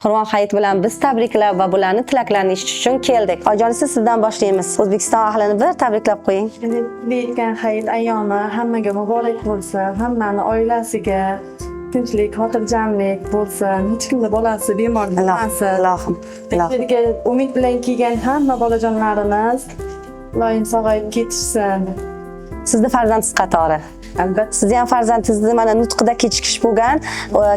Qur'on hayiti bilan biz tabriklab va bularni tilaklarini eshitish uchun keldik. Ojon, sizdan boshlaymiz. O'zbekiston ahlini bir tabriklab qo'ying. Belgan hayit ayyomi hammaga muborak bo'lsin. Hammani oilasiga tinchlik, xotirjamlik bo'lsin. Hech kimda bolasi bemor bo'lmasin. Ilohim. Bizga umid bilan kelgan hamma bolajonlarimiz iloyim sog'ayib ketishsin. Sizni farzandingiz qatori. Albatta. Sizni ham farzandingizni mana nutqida kechikish bo'lgan.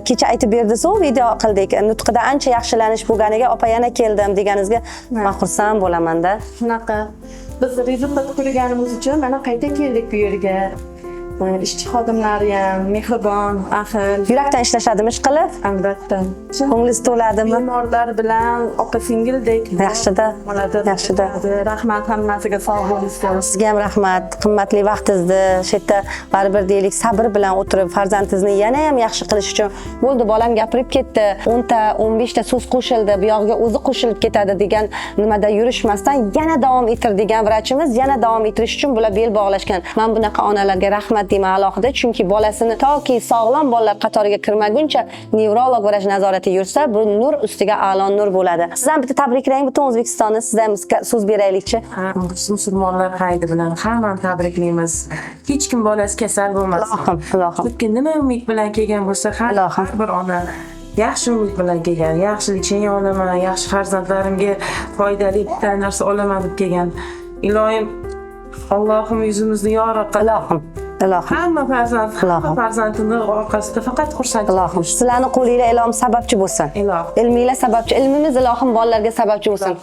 Kecha aytib berdi-ku, video qildik. Nutqida ancha yaxshilanish bo'lganiga opa yana keldim deganingizga men xursand bo'laman-da. Shunaqa biz rezultat ko'rganimiz uchun mana qayta keldik bu yerga. Ishchi xodimlari ham mehribon, ahil. Yurakdan ishlashadimi ish qilib? Albatta. Ko'nglingiz to'ladimi? Bemorlar bilan opa-singildek Yaxshida. Yaxshida. Rahmat hammasiga sog' bo'lsin. Sizga ham rahmat. Qimmatli vaqtingizni shu yerda baribir deylik sabr bilan o'tirib farzandingizni yana ham yaxshi qilish uchun bo'ldi bolam gapirib ketdi. 10 ta, 15 ta so'z qo'shildi, bu yog'iga o'zi qo'shilib ketadi degan nimada yurishmasdan yana davom etir degan vrachimiz yana davom ettirish uchun bular bel bog'lashgan. Men bunaqa onalarga rahmat deyman alohida, chunki bolasini toki sog'lom bolalar qatoriga kirmaguncha nevrolog vrach nazorati yursa, bu nur ustiga a'lo nur bo'ladi. Siz ham bitta tabriklang butun O'zbekistonni, siz ham so'z beraylikchi. Musulmonlar hayiti bilan hammani tabriklaymiz. Hech kim bolasi kasal bo'lmasin. Ilohim. Chunki nima umid bilan kelgan bo'lsa, har bir ona yaxshi umid bilan kelgan, yaxshilik chang olaman, yaxshi farzandlarimga foydali bitta narsa olaman deb kelgan. Iloyim Allohim yuzimizni yorib Ilohim. hamma farzandini orqasida faqat xursand Ilohim. Sizlarning qo'lingizda ilom sababchi bo'lsin. Ilohim. Ilminglar sababchi, ilmimiz ilohim bolalarga sababchi bo'lsin.